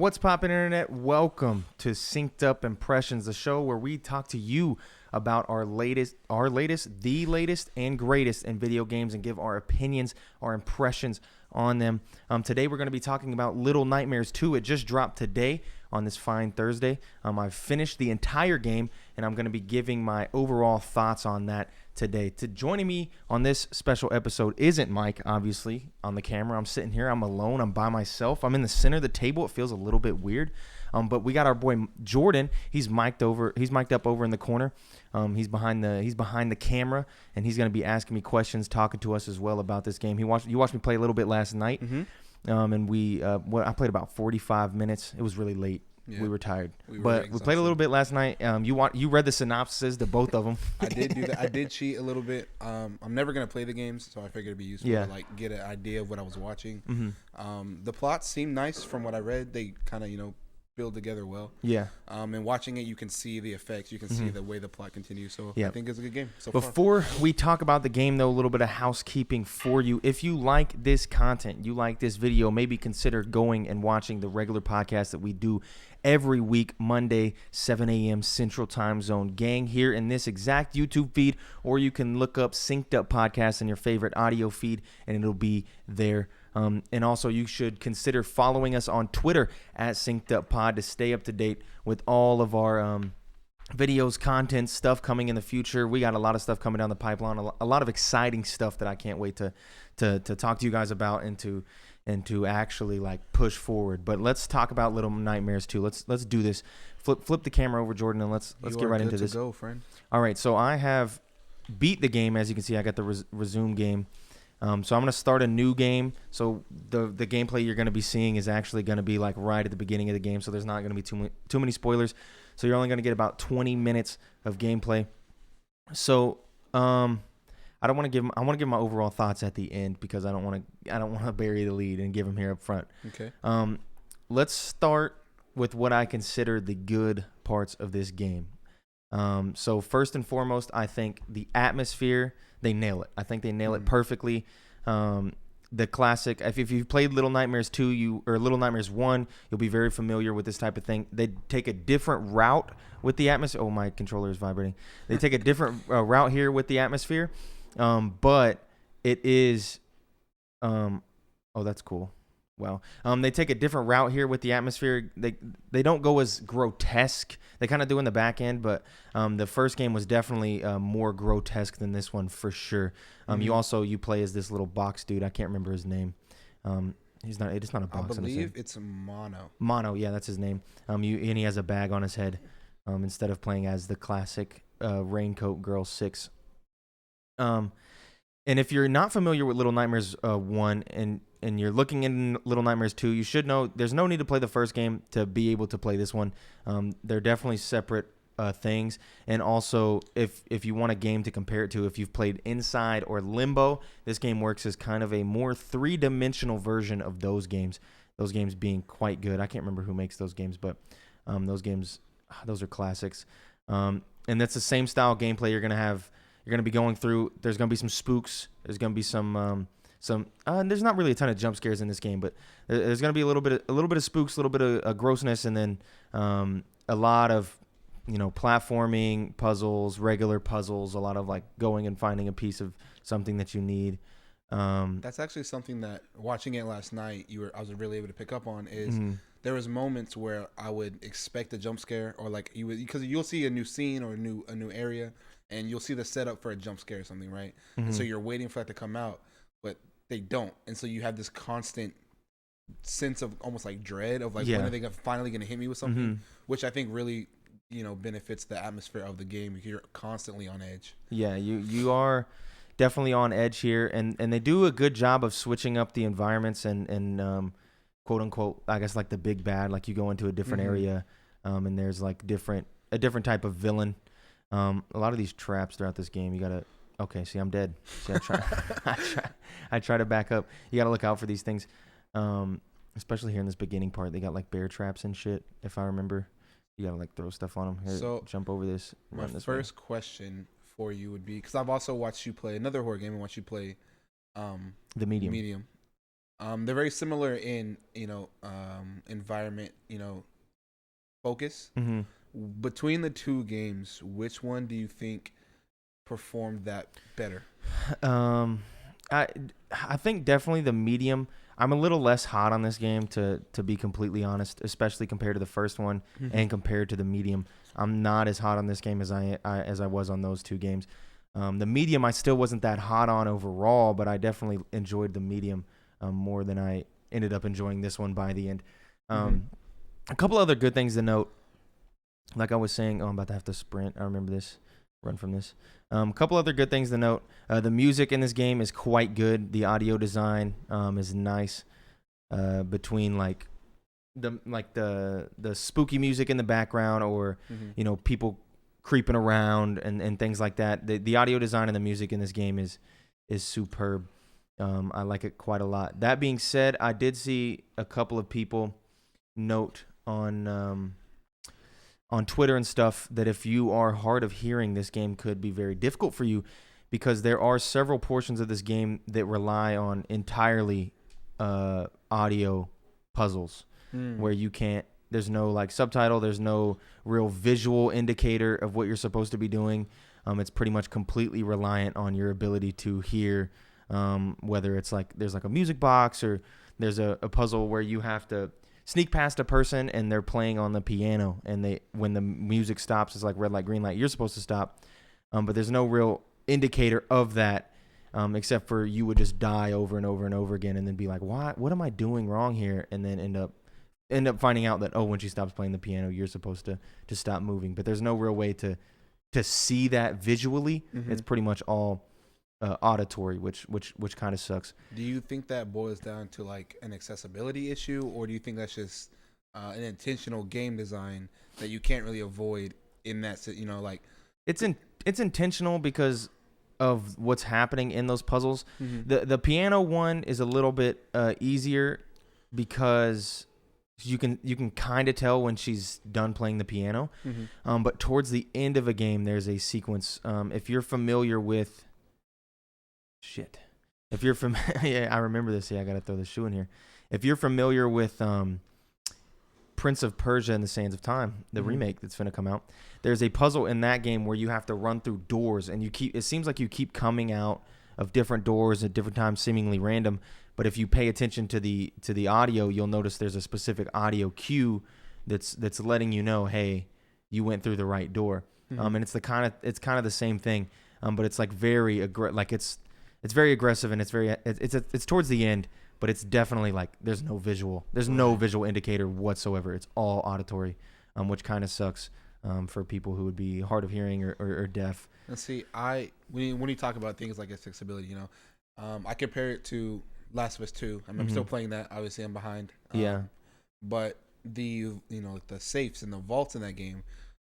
What's poppin', internet? Welcome to Synced Up Impressions, the show where we talk to you about the latest and greatest in video games and give our opinions, our impressions on them. Today we're going to be talking about Little Nightmares 2. It just dropped today on this fine Thursday. I've finished the entire game, and I'm going to be giving my overall thoughts on that today. Joining me on this special episode isn't Mike, obviously, on the camera. I'm sitting here. I'm alone. I'm by myself. I'm in the center of the table. It feels a little bit weird. But we got our boy Jordan. He's mic'd up over in the corner. He's behind the camera, and he's going to be asking me questions, talking to us as well about this game. You watched me play a little bit last night. And I played about 45 minutes. It was really late. Yeah. We were tired, but we played a little bit last night. You read the synopses to both of them. I did do that. I did cheat a little bit. I'm never gonna play the games, so I figured it'd be useful to get an idea of what I was watching. Mm-hmm. The plots seemed nice from what I read. They kind of build together well. Yeah. And watching it, you can see the effects. You can see the way the plot continues. So I think it's a good game so far. Before we talk about the game, though, a little bit of housekeeping for you. If you like this content, you like this video, maybe consider going and watching the regular podcast that we do every week, Monday, 7 a.m. Central Time Zone. Gang, here in this exact YouTube feed, or you can look up Synced Up Podcast in your favorite audio feed, and it'll be there. And also, you should consider following us on Twitter at synceduppod to stay up to date with all of our videos, content, stuff coming in the future. We got a lot of stuff coming down the pipeline, a lot of exciting stuff that I can't wait to talk to you guys about and to actually like push forward. But let's talk about Little Nightmares 2. Let's do this. Flip the camera over, Jordan, and let's get right into this. Go, friend. All right, so I have beat the game. As you can see, I got the resume game. So I'm going to start a new game. So the gameplay you're going to be seeing is actually going to be like right at the beginning of the game. So there's not going to be too many spoilers. So you're only going to get about 20 minutes of gameplay. So I want to give my overall thoughts at the end because I don't want to bury the lead and give them here up front. Okay. Let's start with what I consider the good parts of this game. So first and foremost, I think the atmosphere, they nail it. I think they nail it perfectly. The classic, if you've played Little Nightmares 2 or Little Nightmares 1, you'll be very familiar with this type of thing. They take a different route with the atmosphere. Oh, my controller is vibrating. They take a different route here with the atmosphere, but it is oh, that's cool. Wow. They take a different route here with the atmosphere. They don't go as grotesque. They kind of do in the back end, but the first game was definitely more grotesque than this one for sure. You play as this little box dude. I can't remember his name. It's not a box. I believe it's Mono. Mono, yeah, that's his name. And he has a bag on his head instead of playing as the classic Raincoat Girl 6. And if you're not familiar with Little Nightmares 1 and you're looking in Little Nightmares 2, you should know there's no need to play the first game to be able to play this one. They're definitely separate things. And also, if you want a game to compare it to, if you've played Inside or Limbo, this game works as kind of a more three-dimensional version of those games. Those games being quite good. I can't remember who makes those games, but those are classics. And that's the same style gameplay you're going to have. You're going to be going through. There's going to be some spooks. There's going to be some. There's not really a ton of jump scares in this game, but there's going to be a little bit of spooks, a little bit of grossness, and then a lot of platforming puzzles, regular puzzles, a lot of like going and finding a piece of something that you need. That's actually something that watching it last night, I was really able to pick up on is there was moments where I would expect a jump scare or like because you'll see a new scene or a new area. And you'll see the setup for a jump scare or something, right? Mm-hmm. And so you're waiting for that to come out, but they don't. And so you have this constant sense of almost like dread of like, when are they finally going to hit me with something? Which I think really, benefits the atmosphere of the game. You're constantly on edge. Yeah, you are definitely on edge here. And they do a good job of switching up the environments and quote unquote, I guess like the big bad, like you go into a different area and there's like a different type of villain. A lot of these traps throughout this game, you gotta. Okay, see, I'm dead. See, I try to back up. You gotta look out for these things, especially here in this beginning part. They got like bear traps and shit. If I remember, you gotta like throw stuff on them. Here, so jump over this. My first question for you would be because I've also watched you play another horror game and watched you play, the Medium. They're very similar in environment focus. Mm-hmm. Between the two games, which one do you think performed that better? Um, I I think definitely the medium. I'm a little less hot on this game to be completely honest, especially compared to the first one Mm-hmm. and compared to the medium. I'm not as hot on this game as I was on those two games. The medium I still wasn't that hot on overall, but I definitely enjoyed the medium more than I ended up enjoying this one by the end. Mm-hmm. Um, a couple other good things to note, like I was saying, I'm about to have to sprint. I remember this, run from this. A couple other good things to note. The music in this game is quite good. The audio design is nice. Between the spooky music in the background, or Mm-hmm. people creeping around and things like that. The audio design and the music in this game is superb. I like it quite a lot. That being said, I did see a couple of people note on Twitter and stuff that if you are hard of hearing, this game could be very difficult for you, because there are several portions of this game that rely on entirely audio puzzles Mm. where you can't. There's no like subtitle. There's no real visual indicator of what you're supposed to be doing. It's pretty much completely reliant on your ability to hear. Whether it's like there's like a music box, or there's a puzzle where you have to sneak past a person and they're playing on the piano, and when the music stops, it's like red light, green light. You're supposed to stop, but there's no real indicator of that, except for you would just die over and over and over again, and then be like, "Why? What am I doing wrong here?" And then end up finding out that, oh, when she stops playing the piano, you're supposed to stop moving. But there's no real way to see that visually. Mm-hmm. It's pretty much all auditory, which kind of sucks. Do you think that boils down to like an accessibility issue, or do you think that's just an intentional game design that you can't really avoid in that? Like. It's intentional because of what's happening in those puzzles. Mm-hmm. The piano one is a little bit easier because you can kind of tell when she's done playing the piano. Mm-hmm. But towards the end of a game, there's a sequence. If you're familiar with if you're from yeah, I remember this. Yeah, I gotta throw the shoe in here. If you're familiar with Prince of Persia and the Sands of Time, the Mm-hmm. remake that's finna come out, there's a puzzle in that game where you have to run through doors, and it seems like you keep coming out of different doors at different times, seemingly random. But if you pay attention to the audio, you'll notice there's a specific audio cue that's letting you know, hey, you went through the right door. Mm-hmm. And it's kind of the same thing, but it's like very it's very aggressive, and it's towards the end, but it's definitely like there's no visual indicator whatsoever. It's all auditory, which kind of sucks for people who would be hard of hearing or deaf. And see, when you talk about things like accessibility, I compare it to Last of Us 2. I'm still playing that. Obviously, I'm behind. Yeah. But the safes and the vaults in that game,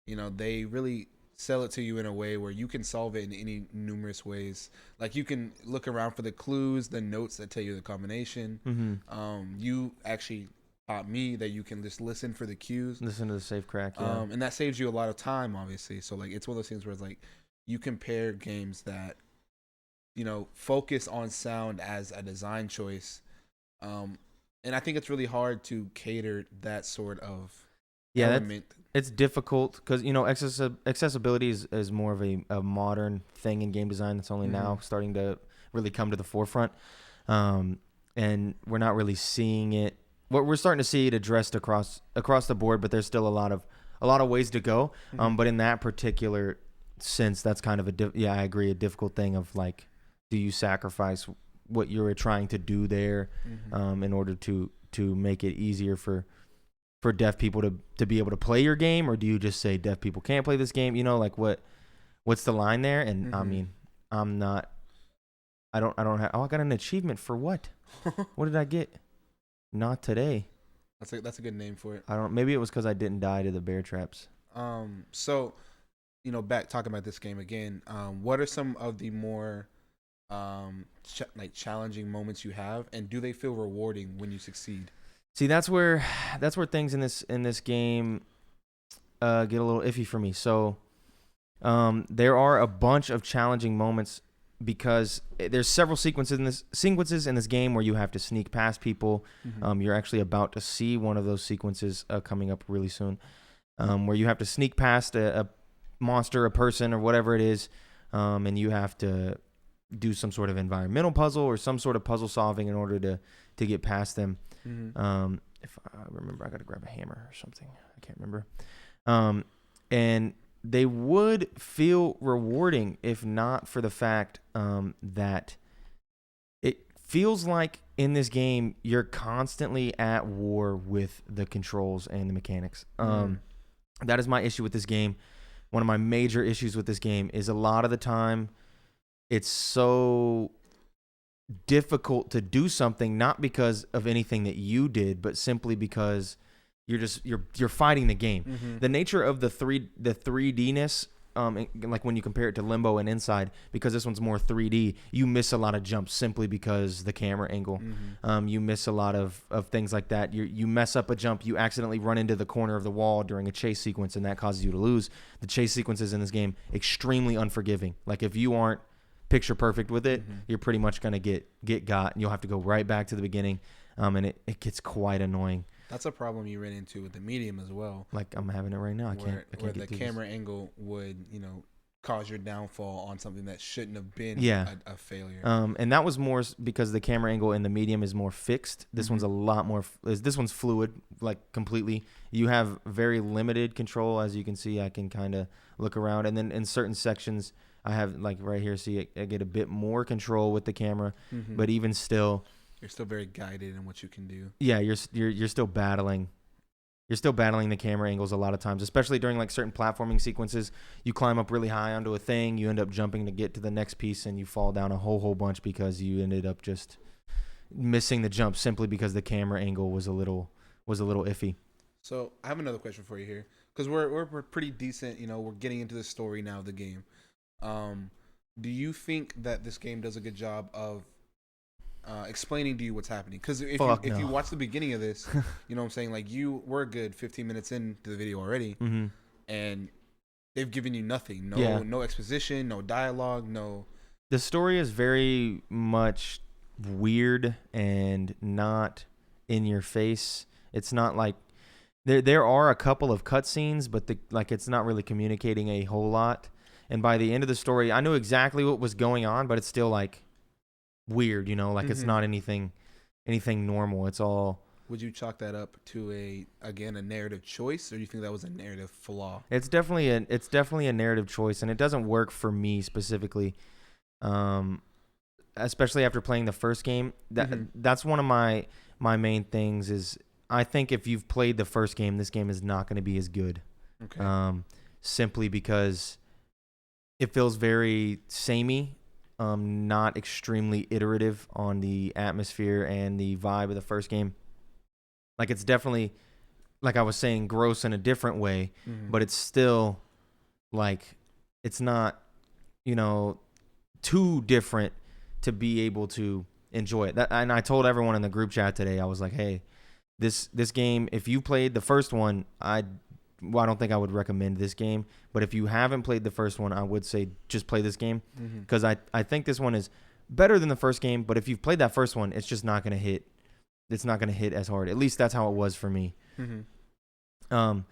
they really sell it to you in a way where you can solve it in any numerous ways. Like you can look around for the clues, the notes that tell you the combination. Mm-hmm. You actually taught me that you can just listen for the cues. Listen to the safe crack. Yeah. And that saves you a lot of time, obviously. So like it's one of those things where it's like you compare games that focus on sound as a design choice. And I think it's really hard to cater that sort of element. It's difficult because accessibility is more of a modern thing in game design that's only now starting to really come to the forefront, and we're not really seeing it. We're starting to see it addressed across the board, but there's still a lot of ways to go. But in that particular sense, that's kind of I agree, a difficult thing of like, do you sacrifice what you're trying to do there in order to make it easier for deaf people to be able to play your game, or do you just say deaf people can't play this game? Like what's the line there? And I mean, I don't have. Oh, I got an achievement for what? What did I get? Not today. That's a good name for it. I don't. Maybe it was because I didn't die to the bear traps. So, back talking about this game again. What are some of the more challenging moments you have, and do they feel rewarding when you succeed? See, that's where things in this game get a little iffy for me. So, there are a bunch of challenging moments because there's several sequences in this game where you have to sneak past people. You're actually about to see one of those sequences coming up really soon, where you have to sneak past a monster, a person, or whatever it is, and you have to do some sort of environmental puzzle or some sort of puzzle solving in order to get past them. If I remember, I got to grab a hammer or something. I can't remember. And they would feel rewarding if not for the fact that it feels like in this game you're constantly at war with the controls and the mechanics. That is my issue with this game. One of my major issues with this game is a lot of the time it's so difficult to do something, not because of anything that you did, but simply because you're fighting the game. The nature of the 3D-ness, like when you compare it to Limbo and Inside, because this one's more 3D, you miss a lot of jumps simply because the camera angle. You miss a lot of things like that. You mess up a jump, you accidentally run into the corner of the wall during a chase sequence, and that causes you to lose. The chase sequences in this game extremely unforgiving. Like if you aren't picture perfect with it, you're pretty much gonna get got, and you'll have to go right back to the beginning, and it gets quite annoying. That's a problem you ran into with the medium as well. Like I'm having it right now. I can't where get the camera angle would, cause your downfall on something that shouldn't have been a failure. And that was more because the camera angle in the medium is more fixed. This one's a lot more. This one's fluid, like completely. You have very limited control, as you can see. I can kind of look around, and then in certain sections, I have like right here. See, I get a bit more control with the camera, but even still. You're still very guided in what you can do. Yeah, you're still battling. You're still battling the camera angles a lot of times, especially during like certain platforming sequences. You climb up really high onto a thing, you end up jumping to get to the next piece, and you fall down a whole bunch because you ended up just missing the jump simply because the camera angle was a little iffy. So I have another question for you here, because we're pretty decent. We're getting into the story now of the game. Do you think that this game does a good job of explaining to you what's happening? Because if you watch the beginning of this, you know what I'm saying, like you were a good 15 minutes into the video already, and they've given you nothing. No exposition, no dialogue, no. The story is very much weird and not in your face. It's not like there are a couple of cutscenes, but it's not really communicating a whole lot. And by the end of the story, I knew exactly what was going on, but it's still like weird, it's not anything normal. It's all. Would you chalk that up to a narrative choice, or do you think that was a narrative flaw? It's definitely a narrative choice, and it doesn't work for me specifically. Especially after playing the first game. That's one of my main things is I think if you've played the first game, this game is not going to be as good. Okay. Simply because it feels very samey. Not extremely iterative on the atmosphere and the vibe of the first game. Like it's definitely, like I was saying, gross in a different way, but it's still like it's not, too different to be able to enjoy it. And I told everyone in the group chat today, I was like, hey, this game, if you played the first one, I don't think I would recommend this game, but if you haven't played the first one, I would say just play this game, because I think this one is better than the first game, but if you've played that first one, it's just not going to hit. It's not going to hit as hard. At least that's how it was for me. A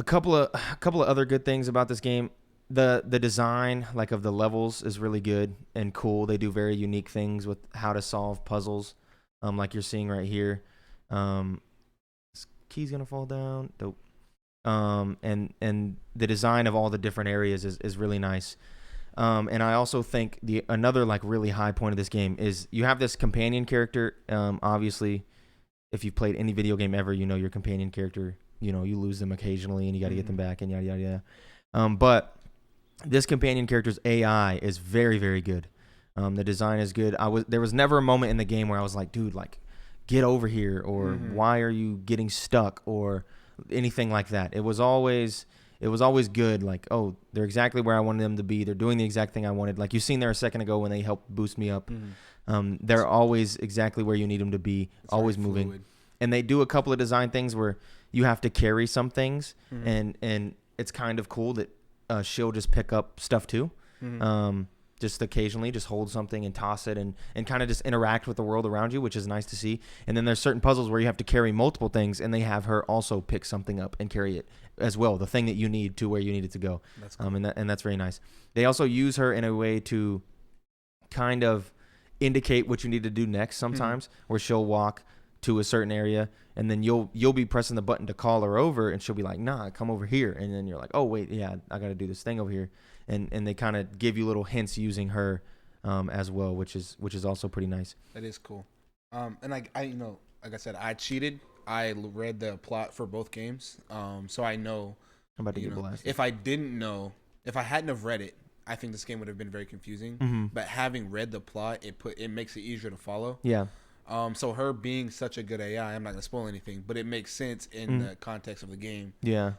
couple of other good things about this game. The design, like of the levels, is really good and cool. They do very unique things with how to solve puzzles, like you're seeing right here. This key's going to fall down. Dope. And the design of all the different areas is really nice. And I also think another like really high point of this game is you have this companion character. Obviously, if you've played any video game ever, your companion character, you lose them occasionally and you got to get them back and yada, yada, yada. But this companion character's AI is very, very good. The design is good. There was never a moment in the game where I was like, dude, like get over here, or why are you getting stuck, or anything like that. It was always good. Like, oh, they're exactly where I wanted them to be. They're doing the exact thing I wanted. Like you seen there a second ago when they helped boost me up. They're always exactly where you need them to be. It's always moving. Fluid. And they do a couple of design things where you have to carry some things, and it's kind of cool that she'll just pick up stuff too. just occasionally just hold something and toss it and kind of just interact with the world around you, which is nice to see. And then there's certain puzzles where you have to carry multiple things, and they have her also pick something up and carry it as well, the thing that you need to where you need it to go. That's cool. And that's very nice. They also use her in a way to kind of indicate what you need to do next sometimes, where she'll walk to a certain area, and then you'll be pressing the button to call her over, and she'll be like, nah, come over here. And then you're like, oh, wait, yeah, I got to do this thing over here. And they kind of give you little hints using her as well, which is also pretty nice. That is cool. And I you know, like I said, I cheated. I read the plot for both games, so I know. I'm about to get blasted. If I didn't know, if I hadn't have read it, I think this game would have been very confusing. Mm-hmm. But having read the plot, it makes it easier to follow. Yeah. So her being such a good AI, I'm not gonna spoil anything, but it makes sense in the context of the game. Yeah.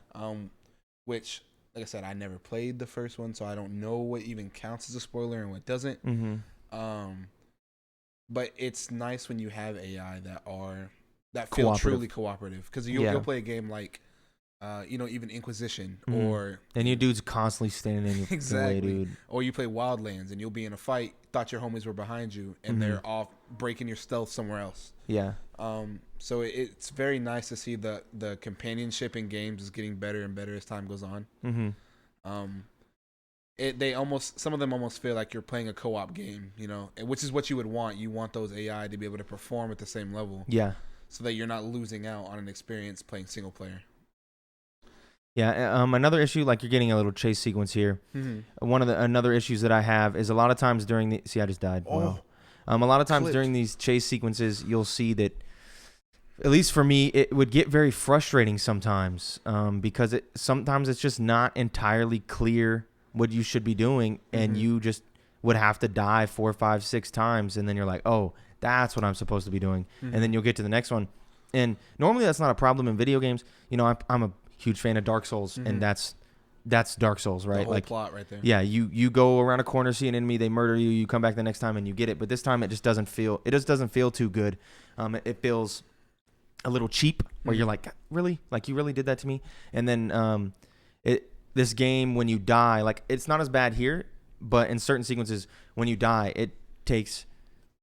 Which, like I said, I never played the first one, so I don't know what even counts as a spoiler and what doesn't. Mm-hmm. But it's nice when you have AI that feel truly cooperative, because you'll play a game like, even Inquisition and your dude's constantly standing in your exactly, way, dude. Or you play Wildlands and you'll be in a fight, thought your homies were behind you, and they're off breaking your stealth somewhere else. Yeah. So it's very nice to see the companionship in games is getting better and better as time goes on. Mm-hmm. Some of them almost feel like you're playing a co-op game, which is what you would want. You want those AI to be able to perform at the same level. Yeah. So that you're not losing out on an experience playing single player. Yeah. Another issue, like you're getting a little chase sequence here. Mm-hmm. Another issues that I have is a lot of times during the I just died. Oh. Wow. A lot of times during these chase sequences, you'll see that, at least for me, it would get very frustrating sometimes, because sometimes it's just not entirely clear what you should be doing, and you just would have to die 4, 5, 6 times, and then you're like, oh, that's what I'm supposed to be doing, and then you'll get to the next one. And normally that's not a problem in video games. I'm a huge fan of Dark Souls, and that's Dark Souls, right? The whole plot right there. Yeah, you go around a corner, see an enemy, they murder you, you come back the next time and you get it. But this time it just doesn't feel too good. It feels a little cheap, where you're like, really? Like, you really did that to me? And then this game, when you die, like, it's not as bad here, but in certain sequences, when you die, it takes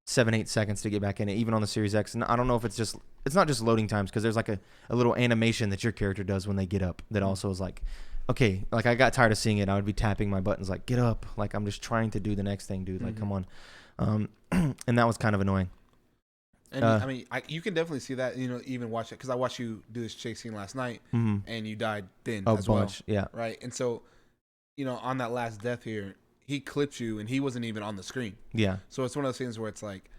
7-8 seconds to get back in it, even on the Series X. And I don't know if it's not just loading times, because there's like a little animation that your character does when they get up that also is like, okay, like, I got tired of seeing it. I would be tapping my buttons like, get up. Like, I'm just trying to do the next thing, dude. Like, come on. And that was kind of annoying. And you can definitely see that, even watch it, because I watched you do this chase scene last night, and you died then as well. Yeah. Right. And so, on that last death here, he clipped you, and he wasn't even on the screen. Yeah. So it's one of those things where it's like,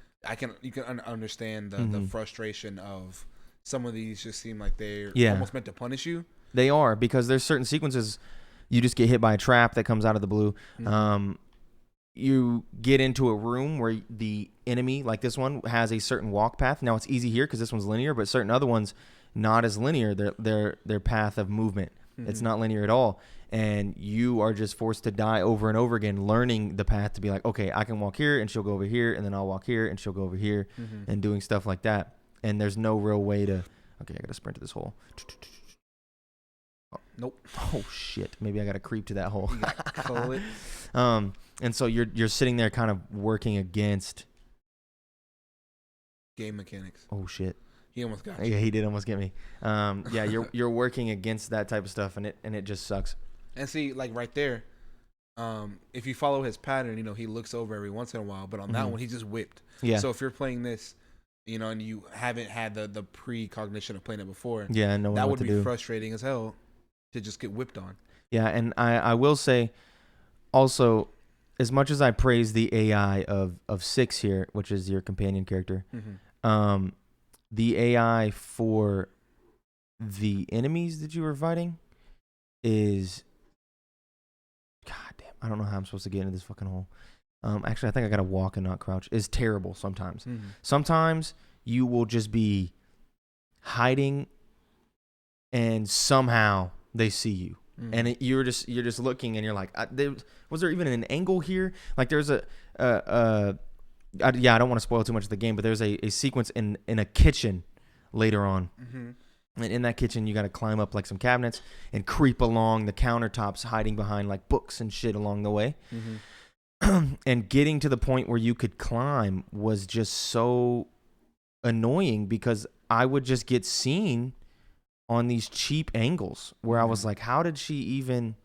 you can understand the frustration of some of these just seem like they're almost meant to punish you. They are, because there's certain sequences you just get hit by a trap that comes out of the blue. You get into a room where the enemy, like this one, has a certain walk path. Now it's easy here because this one's linear, but certain other ones not as linear. Their path of movement. It's not linear at all. And you are just forced to die over and over again, learning the path to be like, okay, I can walk here and she'll go over here, and then I'll walk here and she'll go over here, and doing stuff like that. And there's no real way to, okay, I got to sprint to this hole. Nope. Oh shit. Maybe I got to creep to that hole. You got to cull it. And so you're sitting there kind of working against game mechanics. Oh shit. He almost got you. Yeah, he did almost get me. Yeah, you're working against that type of stuff, and it just sucks. And see, like right there, if you follow his pattern, he looks over every once in a while, but on that one he just whipped. Yeah. So if you're playing this, and you haven't had the precognition of playing it before, yeah, no, that would be frustrating as hell to just get whipped on. Yeah, and I will say also, as much as I praise the AI of 6 here, which is your companion character, the AI for the enemies that you were fighting is, god damn, I don't know how I'm supposed to get into this fucking hole. Actually, I think I gotta walk and not crouch. Is terrible sometimes. Sometimes you will just be hiding, and somehow they see you. And you're just looking, and you're like, was there even an angle here? Like, there's I don't want to spoil too much of the game, but there's a sequence in a kitchen later on. And in that kitchen, you got to climb up like some cabinets and creep along the countertops, hiding behind like books and shit along the way. and getting to the point where you could climb was just so annoying because I would just get seen on these cheap angles where I was like, how did she even,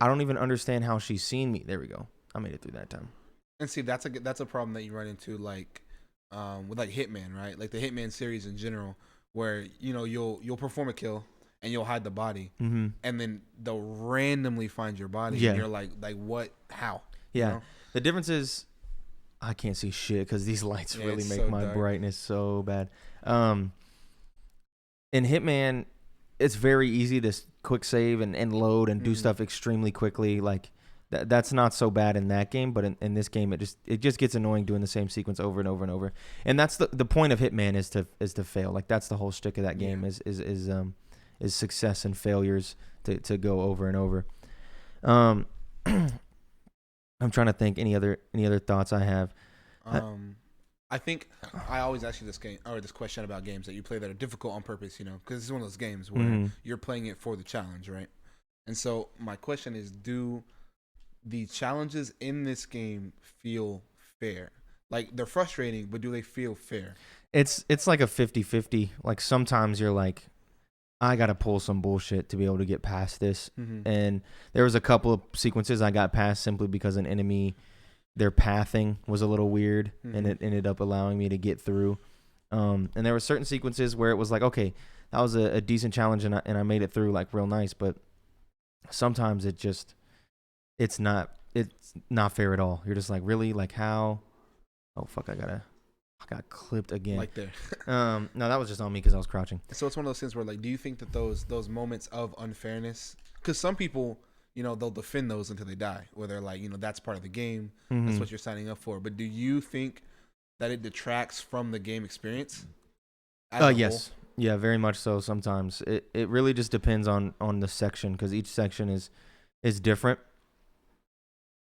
I don't even understand how she's seen me. There we go. I made it through that time. And see, that's a problem that you run into like with like Hitman, right? Like the Hitman series in general, where you'll perform a kill and you'll hide the body, and then they'll randomly find your body, and you're like what? How? Yeah. You know? The difference is I can't see shit because these lights really make so my dark. Brightness so bad. In Hitman, it's very easy to quick save and load and do stuff extremely quickly. Like that's not so bad in that game, but in this game, it just gets annoying doing the same sequence over and over and over. And that's the point of Hitman is to fail. Like that's the whole shtick of that game is success and failures to go over and over. I'm trying to think any other thoughts I have. I think I always ask you this question about games that you play that are difficult on purpose, because it's one of those games where you're playing it for the challenge, right? And so my question is, do the challenges in this game feel fair? Like they're frustrating, but do they feel fair? It's like a 50-50. Like sometimes you're like, I got to pull some bullshit to be able to get past this. And there was a couple of sequences I got past simply because an enemy, their pathing was a little weird, and it ended up allowing me to get through. And there were certain sequences where it was like, okay, that was a decent challenge, and I made it through like real nice. But sometimes it's not fair at all. You're just like, really? Like how? Oh, fuck, I got clipped again. Like there. No, that was just on me because I was crouching. So it's one of those things where, like, do you think that those moments of unfairness, because some people, they'll defend those until they die, where they're like, that's part of the game. That's what you're signing up for. But do you think that it detracts from the game experience? Yes. Yeah, very much so. Sometimes it really just depends on the section, because each section is different.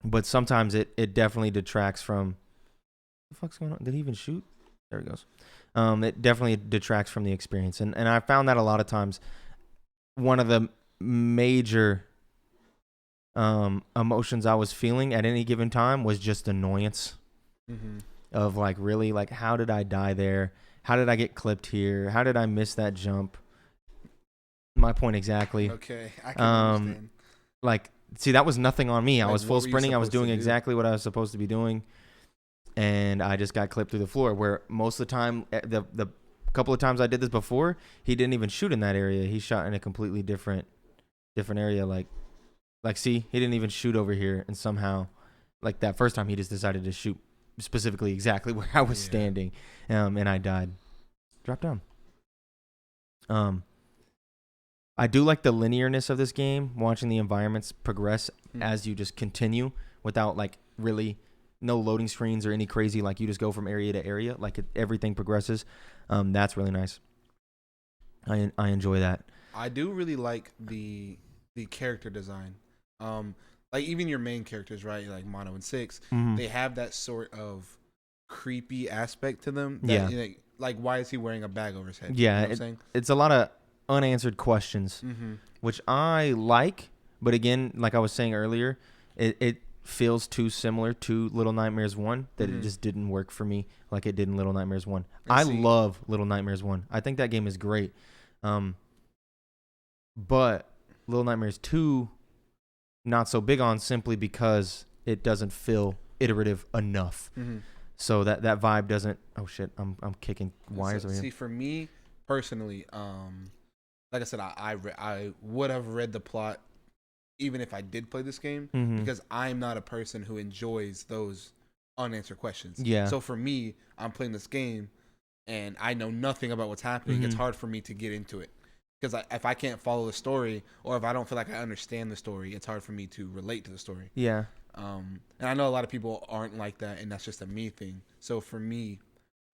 But sometimes it definitely detracts from. What the fuck's going on? Did he even shoot? There he goes. It definitely detracts from the experience, and I found that a lot of times. One of the major emotions I was feeling at any given time was just annoyance of like, really, like, how did I die there? How did I get clipped here? How did I miss that jump? My point exactly. Okay, I can understand. Like, see, that was nothing on me. I was full sprinting. I was doing do? exactly what I was supposed to be doing, and I just got clipped through the floor. Where most of the time, the couple of times I did this before, he didn't even shoot in that area. He shot in a completely different area. Like, see, he didn't even shoot over here, and somehow, like that first time, he just decided to shoot specifically exactly where I was standing, and I died. Drop down. I do like the linearness of this game, watching the environments progress as you just continue without like really no loading screens or any crazy, like you just go from area to area, like everything progresses. That's really nice. I enjoy that. I do really like the character design. Like even your main characters, right? Like Mono and Six, they have that sort of creepy aspect to them. That, like why is he wearing a bag over his head? Yeah, you know what I'm saying? It's a lot of unanswered questions, which I like. But again, like I was saying earlier, it feels too similar to Little Nightmares 1 that it just didn't work for me like it did in Little Nightmares 1. I love Little Nightmares 1. I think that game is great. But Little Nightmares 2, not so big on, simply because it doesn't feel iterative enough. So that vibe doesn't. Oh shit! I'm kicking wires over here. See, for me personally, like I said, I would have read the plot even if I did play this game, because I'm not a person who enjoys those unanswered questions. Yeah. So for me, I'm playing this game and I know nothing about what's happening. It's hard for me to get into it because if I can't follow the story, or if I don't feel like I understand the story, it's hard for me to relate to the story. Yeah. And I know a lot of people aren't like that, and that's just a me thing. So for me,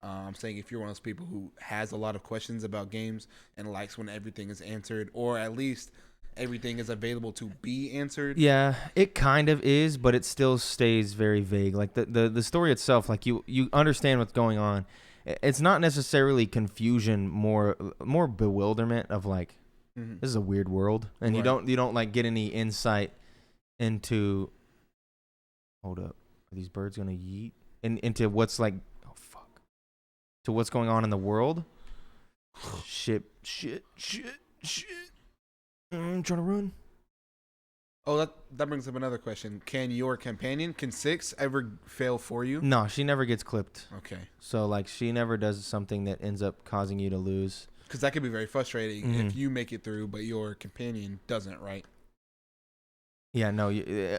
I'm saying if you're one of those people who has a lot of questions about games and likes when everything is answered, or at least everything is available to be answered. Yeah, it kind of is, but it still stays very vague. Like the story itself, like you understand what's going on. It's not necessarily confusion, more bewilderment of like, this is a weird world, and you don't like get any insight into. Hold up. Are these birds gonna yeet into what's like? Oh fuck! To what's going on in the world? Shit! I'm trying to run. Oh, that brings up another question. Can your companion, can Six ever fail for you? No, she never gets clipped. Okay. So like she never does something that ends up causing you to lose. Because that could be very frustrating if you make it through, but your companion doesn't, right? Yeah, no,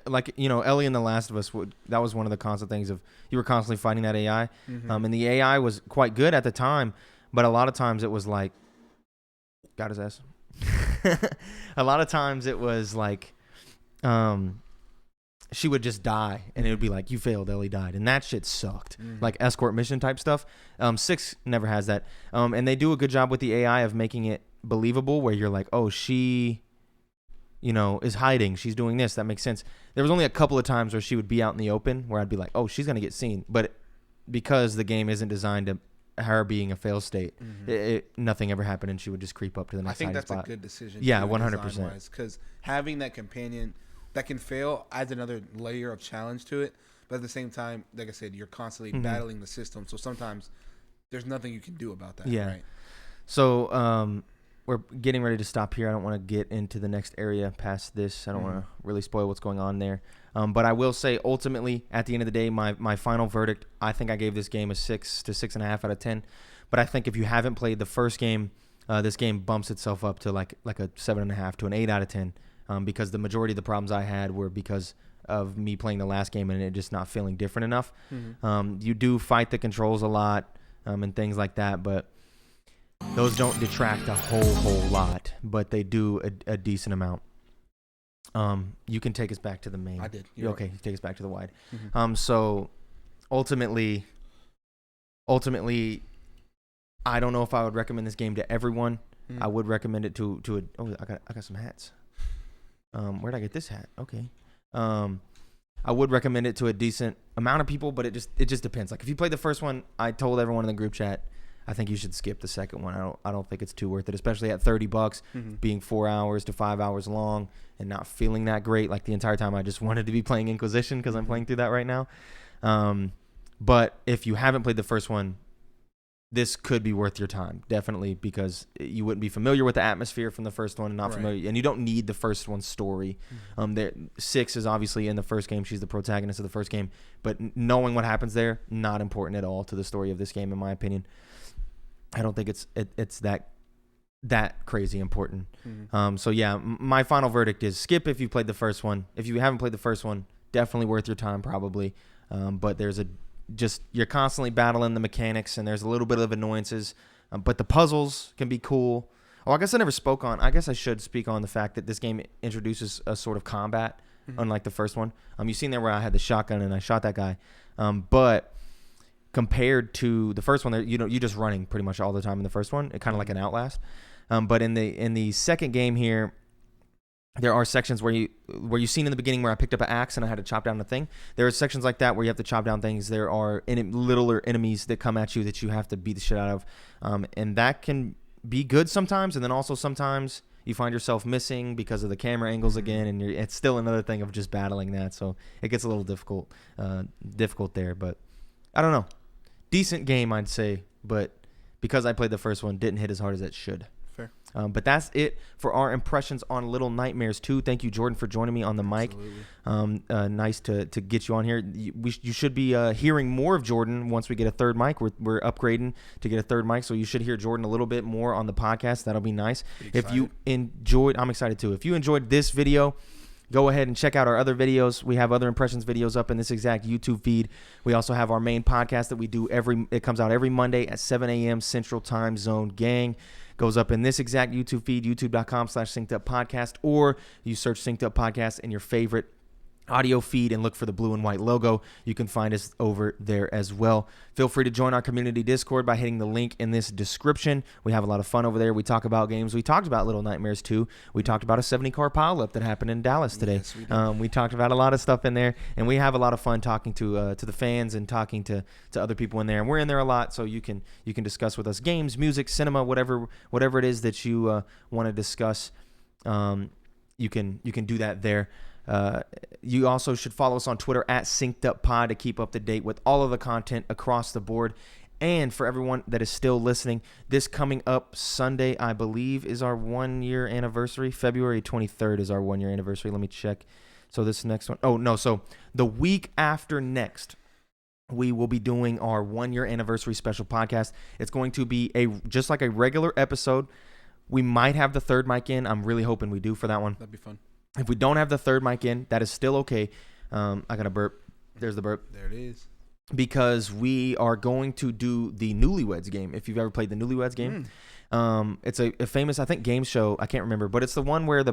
like Ellie in The Last of Us. That was one of the constant things of you were constantly fighting that AI, and the AI was quite good at the time, but a lot of times it was like, got his ass. A lot of times it was like, she would just die, and it would be like, you failed, Ellie died, and that shit sucked. Like escort mission type stuff. 6 never has that, and they do a good job with the AI of making it believable, where you're like, oh, she is hiding. She's doing this. That makes sense. There was only a couple of times where she would be out in the open where I'd be like, oh, she's going to get seen. But because the game isn't designed to her being a fail state, nothing ever happened, and she would just creep up to the next hiding spot. I think that's a good decision. Yeah, 100%. Because having that companion that can fail adds another layer of challenge to it. But at the same time, like I said, you're constantly battling the system. So sometimes there's nothing you can do about that. Yeah. Right? So, we're getting ready to stop here. I don't want to get into the next area past this. I don't want to really spoil what's going on there. But I will say, ultimately, at the end of the day, my final verdict, I think I gave this game a 6 to 6.5 out of 10. But I think if you haven't played the first game, this game bumps itself up to like a 7.5 to an 8 out of 10. Because the majority of the problems I had were because of me playing the last game and it just not feeling different enough. You do fight the controls a lot and things like that, but those don't detract a whole lot, but they do a decent amount. You can take us back to the main. I did. Okay, right. Take us back to the wide. So ultimately, I don't know if I would recommend this game to everyone. I would recommend it to I got some hats. Where'd I get this hat? Okay. I would recommend it to a decent amount of people, but it just depends. Like if you played the first one, I told everyone in the group chat, I think you should skip the second one. I don't think it's too worth it, especially at $30, being 4 hours to 5 hours long and not feeling that great. Like the entire time I just wanted to be playing Inquisition because I'm playing through that right now. But if you haven't played the first one, this could be worth your time, definitely, because you wouldn't be familiar with the atmosphere from the first one and not familiar, and you don't need the first one's story. 6 is obviously in the first game. She's the protagonist of the first game, but knowing what happens there, not important at all to the story of this game, in my opinion. I don't think it's that crazy important. So yeah, my final verdict is skip if you played the first one. If you haven't played the first one, definitely worth your time probably. But you're constantly battling the mechanics and there's a little bit of annoyances. But the puzzles can be cool. Oh, I guess I should speak on the fact that this game introduces a sort of combat, unlike the first one. You've seen there where I had the shotgun and I shot that guy. But compared to the first one, you're just running pretty much all the time in the first one. It kind of like an Outlast. But in the second game here, there are sections where you seen in the beginning where I picked up an axe and I had to chop down a thing. There are sections like that where you have to chop down things. There are littler enemies that come at you that you have to beat the shit out of, and that can be good sometimes. And then also sometimes you find yourself missing because of the camera angles again, and it's still another thing of just battling that. So it gets a little difficult there. But I don't know. Decent game, I'd say, but because I played the first one, didn't hit as hard as it should. Fair. But that's it for our impressions on Little Nightmares 2. Thank you, Jordan, for joining me on the mic. Nice to get you on here. You should be hearing more of Jordan once we get a third mic. We're upgrading to get a third mic, so you should hear Jordan a little bit more on the podcast. That'll be nice. If you enjoyed, I'm excited too. If you enjoyed this video, go ahead and check out our other videos. We have other impressions videos up in this exact YouTube feed. We also have our main podcast that we do it comes out every Monday at 7 a.m. Central Time Zone. Gang goes up in this exact YouTube feed, youtube.com/synceduppodcast, or you search Synced Up Podcast in your favorite audio feed and look for the blue and white logo. You can find us over there as well. Feel free to join our community Discord by hitting the link in this description. We have a lot of fun over there. We talk about games. We talked about Little Nightmares 2. We talked about a 70-car pileup that happened in Dallas today. Yes, we did. We talked about a lot of stuff in there, and we have a lot of fun talking to the fans and talking to other people in there. And we're in there a lot, so you can discuss with us games, music, cinema, whatever it is that you want to discuss. You can do that there. You also should follow us on Twitter at synceduppod to keep up to date with all of the content across the board. And for everyone that is still listening, this coming up Sunday, I believe, is our 1-year anniversary. February 23rd is our 1-year anniversary. Let me check. So this next one. Oh, no. So the week after next, we will be doing our 1-year anniversary special podcast. It's going to be just like a regular episode. We might have the third mic in. I'm really hoping we do for that one. That'd be fun. If we don't have the third mic in, that is still okay. I got a burp. There's the burp. There it is. Because we are going to do the Newlyweds game. If you've ever played the Newlyweds game, it's a famous, I think, game show. I can't remember, but it's the one where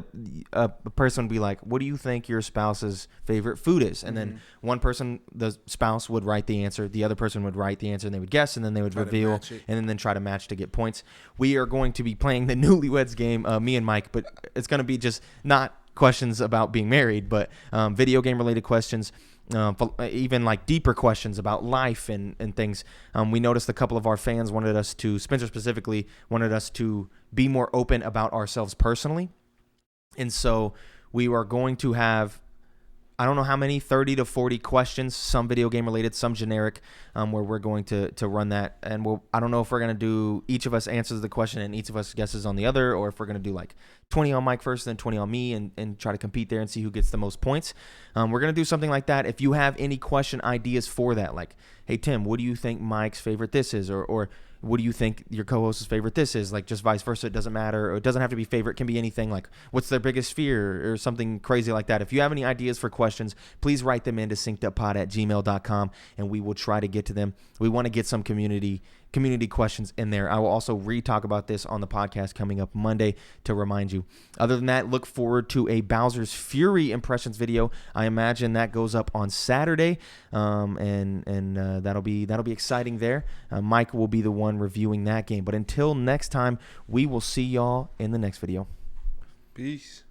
a person would be like, "What do you think your spouse's favorite food is?" And then one person, the spouse, would write the answer. The other person would write the answer, and they would guess, and then they would reveal, and then try to match to get points. We are going to be playing the Newlyweds game, me and Mike, but it's going to be just not questions about being married, but video game related questions. Even like deeper questions about life and things. We noticed a couple of our fans wanted us to, Spencer specifically, wanted us to be more open about ourselves personally. And so we are going to have, I don't know how many, 30 to 40 questions, some video game related, some generic, where we're going to run that. And I don't know if we're going to do each of us answers the question and each of us guesses on the other, or if we're going to do like 20 on Mike first, then 20 on me, and try to compete there and see who gets the most points. We're going to do something like that. If you have any question ideas for that, like, hey, Tim, what do you think Mike's favorite this is? Or what do you think your co-host's favorite this is? Like, just vice versa. It doesn't matter. Or it doesn't have to be favorite. It can be anything, like what's their biggest fear or something crazy like that. If you have any ideas for questions, please write them into synceduppod@gmail.com, and we will try to get to them. We want to get some community questions in there. I will also re-talk about this on the podcast coming up Monday to remind you. Other than that, look forward to a Bowser's Fury impressions video. I imagine that goes up on Saturday, and that'll be exciting there. Mike will be the one reviewing that game. But until next time, we will see y'all in the next video. Peace.